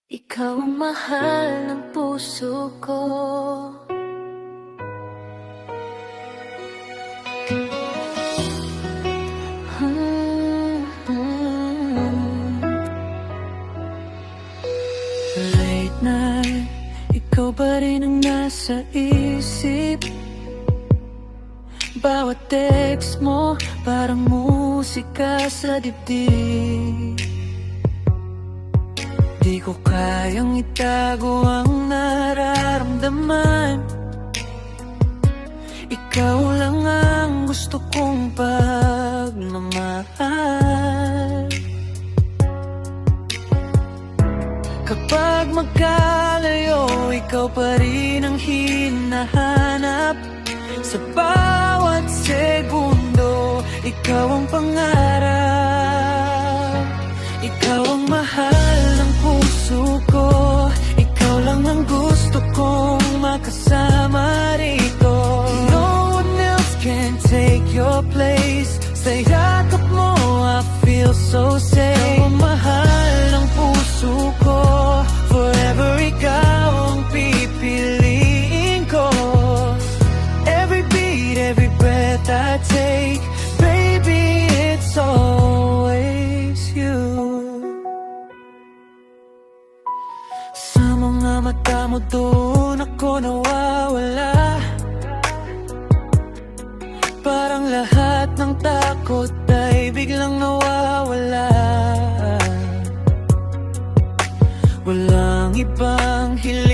Ikaw ang mahal ng puso ko. Late night, ikaw pa rin ang nasa isip. Bawat text mo parang musika sa dibdib. Di ko kayang itago ang nararamdaman. Ikaw lang ang gusto kong pagmamahal. Kapag magkalayo, ikaw pa rin ang hinahanap. Sa bawat segundo, ikaw ang pangarap. Ikaw ang mahal ng puso ko. Ikaw lang ang gusto kong makasama rito. No one else can take your place. Sa yakap mo, I feel so safe. Ikaw ang mahal ng puso ko. Forever ikaw ang pipiliin ko. Every beat, every breath I take, baby, it's always you. Sa mga mata mo doon ako nawawala. Parang lahat ng takot ay biglang nawawala. Walang ibang hilang